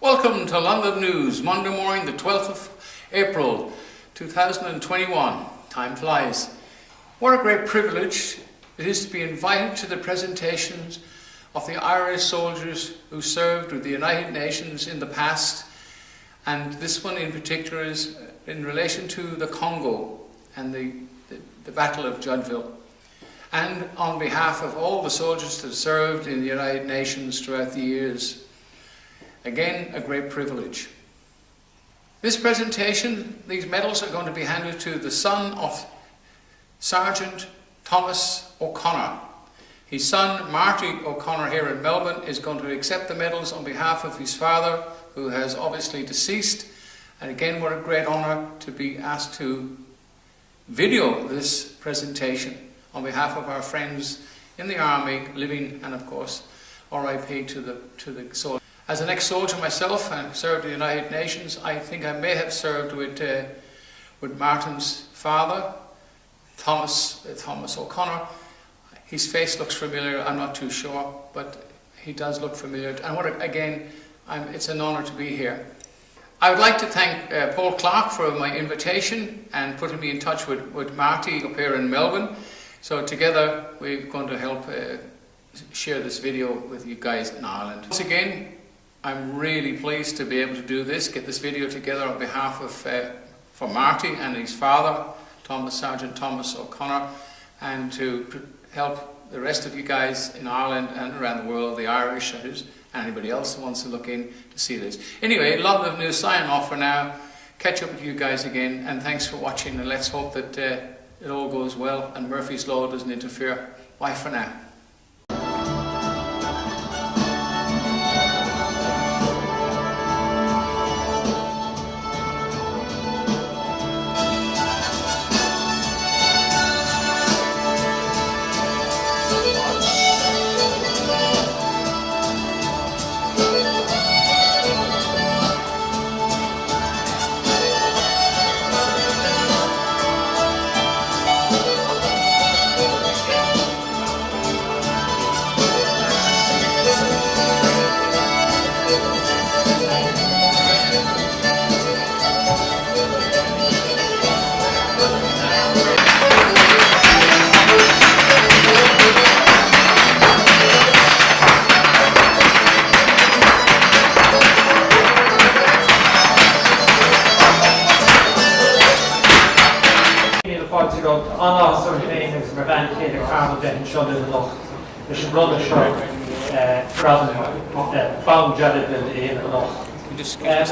Welcome to London News, Monday morning, the 12th of April 2021. Time flies. What a great privilege it is to be invited to the presentations of the Irish soldiers who served with the United Nations in the past, and this one in particular is in relation to the Congo and the Battle of Judville, and on behalf of all the soldiers that served in the United Nations throughout the years. Again, a great privilege. This presentation, these medals are going to be handed to the son of Sergeant Thomas O'Connor. His son, Marty O'Connor, here in Melbourne, is going to accept the medals on behalf of his father, who has obviously deceased. And again, what a great honour to be asked to video this presentation on behalf of our friends in the army, living, and of course, RIP to the soldiers. As an ex-soldier myself, and served in the United Nations, I think I may have served with Martin's father, Thomas O'Connor. His face looks familiar, I'm not too sure, but he does look familiar. And it's an honour to be here. I would like to thank Paul Clark for my invitation and putting me in touch with Marty up here in Melbourne. So together we're going to help share this video with you guys in Ireland. Once again, I'm really pleased to be able to do this, get this video together on behalf of for Marty and his father, Sergeant Thomas O'Connor, and to help the rest of you guys in Ireland and around the world, the Irish, that is, anybody else who wants to look in to see this. Anyway, London News signing off for now. Catch up with you guys again, and thanks for watching, and let's hope that it all goes well and Murphy's Law doesn't interfere. Bye for now.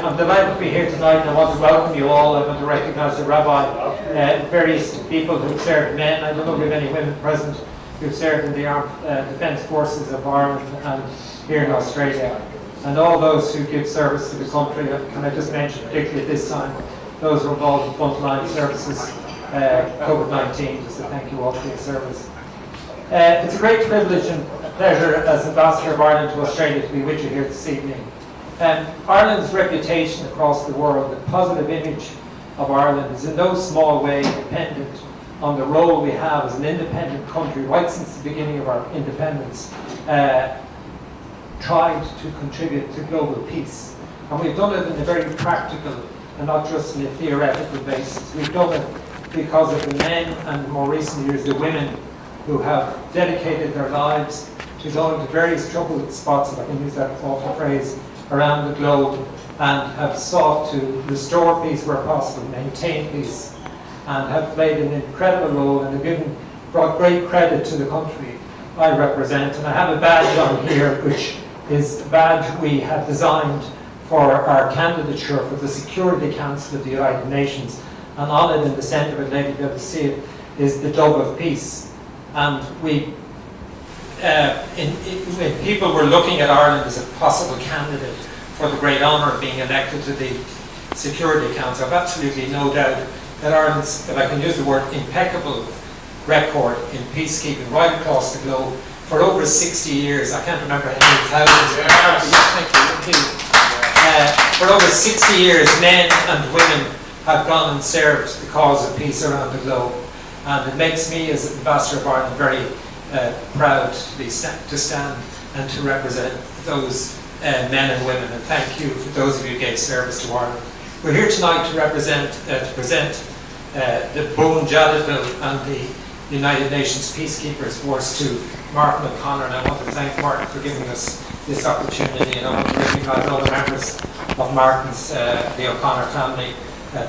I'm delighted to be here tonight, and I want to welcome you all. I want to recognise the Rabbi, various people who served, men. I don't know if we have any women present who served in the Armed Defence Forces of Ireland and here in Australia, and all those who give service to the country. Can I just mention, particularly at this time, those who are involved in frontline services, COVID-19, just to thank you all for your service. It's a great privilege and pleasure as Ambassador of Ireland to Australia to be with you here this evening. Ireland's reputation across the world, the positive image of Ireland, is in no small way dependent on the role we have as an independent country right since the beginning of our independence, tried to contribute to global peace. And we've done it in a very practical and not just in a theoretical basis. We've done it because of the men, and in more recent years the women, who have dedicated their lives to going to various troubled spots, if I can use that awful phrase, around the globe, and have sought to restore peace where possible, maintain peace, and have played an incredible role and have brought great credit to the country I represent. And I have a badge on here, which is a badge we had designed for our candidature for the Security Council of the United Nations, and on it in the centre of it, lady, be able to see it, is the Dove of Peace. And we when people were looking at Ireland as a possible candidate for the great honour of being elected to the Security Council, I've absolutely no doubt that Ireland's, if I can use the word, impeccable record in peacekeeping right across the globe for over 60 years. I can't remember how many thousands. For over 60 years, men and women have gone and served the cause of peace around the globe. And it makes me, as Ambassador of Ireland, very proud to stand and to represent those men and women, and thank you for those of you who gave service to Ireland. We're here tonight to present the Bone Jadaville and the United Nations Peacekeepers Awards to Martin O'Connor, and I want to thank Martin for giving us this opportunity, and I want to recognise all the members of Martin's, the O'Connor family.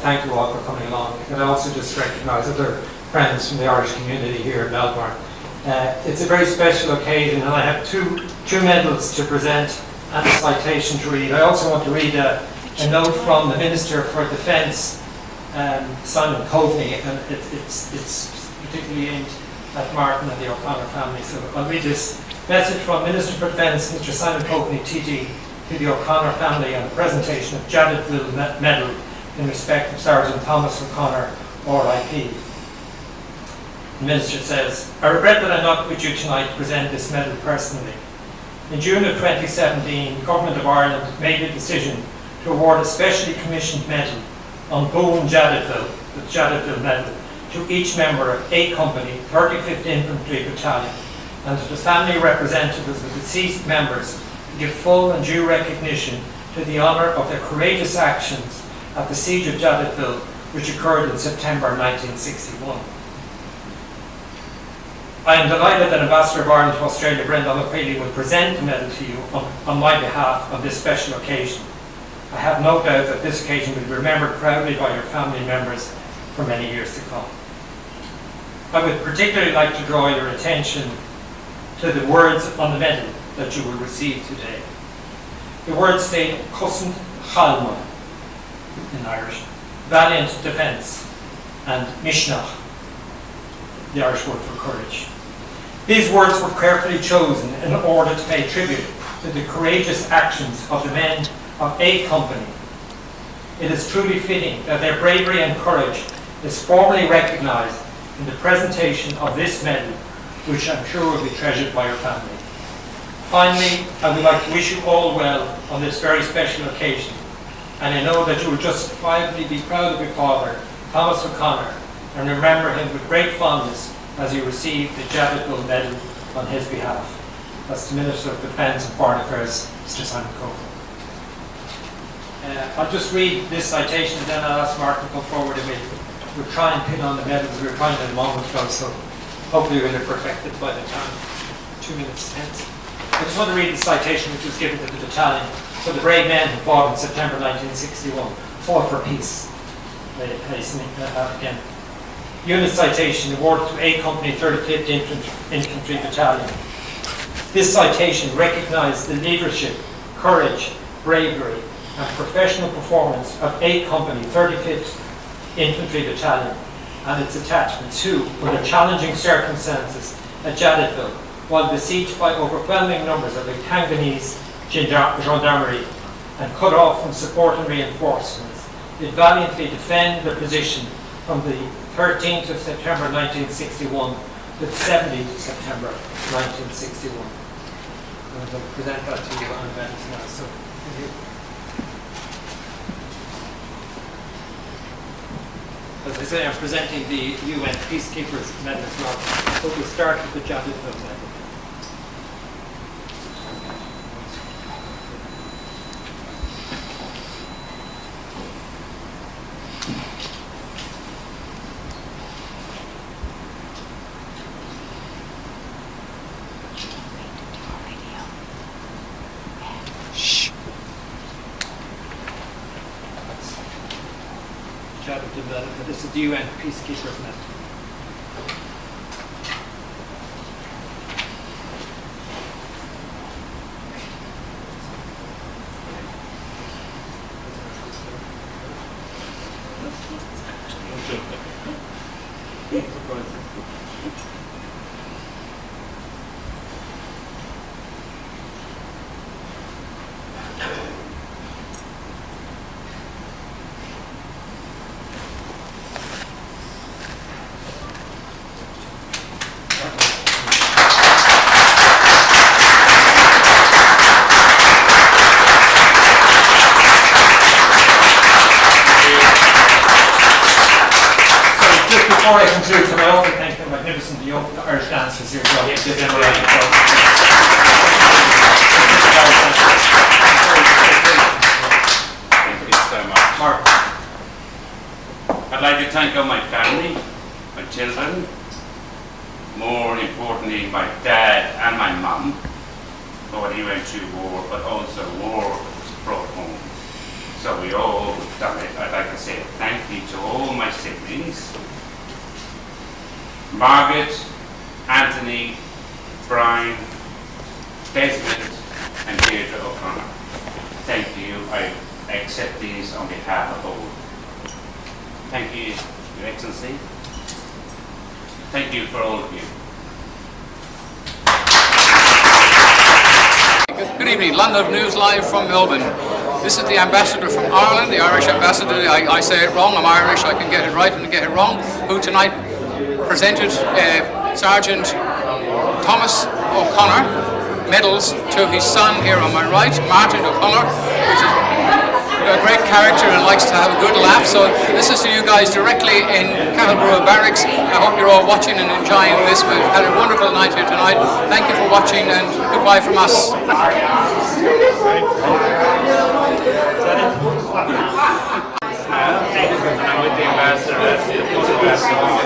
Thank you all for coming along. And I also just recognise other friends from the Irish community here in Melbourne. It's a very special occasion, and I have two medals to present and a citation to read. I also want to read a note from the Minister for Defence, Simon Coveney, and it's particularly aimed at Martin and the O'Connor family. So I'll read this message from Minister for Defence, Mr. Simon Coveney, TD, to the O'Connor family on the presentation of Jadaville Medal in respect of Sergeant Thomas O'Connor, RIP. The Minister says, I regret that I'm not with you tonight to present this medal personally. In June of 2017, the Government of Ireland made a decision to award a specially commissioned medal on Bone Jadaville, the Jadaville Medal, to each member of A Company, 35th Infantry Battalion, and to the family representatives of the deceased members to give full and due recognition to the honour of their courageous actions at the Siege of Jadaville, which occurred in September 1961. I am delighted that Ambassador of Ireland to Australia, Brendan O'Reilly, will present the medal to you on my behalf on this special occasion. I have no doubt that this occasion will be remembered proudly by your family members for many years to come. I would particularly like to draw your attention to the words on the medal that you will receive today. The words state Cosn Chalma in Irish, valiant defence, and Mishnah, the Irish word for courage. These words were carefully chosen in order to pay tribute to the courageous actions of the men of A Company. It is truly fitting that their bravery and courage is formally recognised in the presentation of this medal, which I'm sure will be treasured by your family. Finally, I would like to wish you all well on this very special occasion, and I know that you will justifiably be proud of your father, Thomas O'Connor, and remember him with great fondness as you receive the Jadaville Medal on his behalf. That's the Minister of Defence and Foreign Affairs, Mr. Simon Coveney. I'll just read this citation and then I'll ask Martin to come forward and we'll try and pin on the medals. We were trying it a moment ago, so hopefully we're going to perfect it by the time 2 minutes hence. I just want to read the citation which was given to the battalion for the brave men who fought in September 1961, fought for peace. Again. Unit citation awarded to A Company 35th Infantry Battalion. This citation recognised the leadership, courage, bravery and professional performance of A Company 35th Infantry Battalion and its attachment to, under challenging circumstances at Jadaville, while besieged by overwhelming numbers of the Congolese gendarmerie and cut off from support and reinforcements, did valiantly defend their position from the 13th of September 1961 to the 17th of September 1961. I'm going to present that to you on events now. So, as I say, I'm presenting the UN Peacekeepers Medal as well. So we'll start with the Jadaville Medal. This is the UN Peacekeepers Medal. Before I conclude, can I also thank the magnificent Irish dancers here as well. Give them a round of applause. thank all my family, my children, more importantly my dad and my mum for what he went through war, but also war brought home. So we all done it. I'd like to say thank you to all my siblings, Margaret, Anthony, Brian, Desmond and Deirdre O'Connor. Thank you. I accept these on behalf of all. Thank you, Your Excellency. Thank you for all of you. Good evening, London News Live from Melbourne. This is the ambassador from Ireland, the Irish ambassador. I say it wrong, I'm Irish, I can get it right and get it wrong, who tonight presented Sergeant Thomas O'Connor medals to his son here on my right, Martin O'Connor, which is a great character and likes to have a good laugh. So this is to you guys directly in Cattleborough Barracks. I hope you're all watching and enjoying this. We've had a wonderful night here tonight. Thank you for watching and goodbye from us. I'm with the ambassador.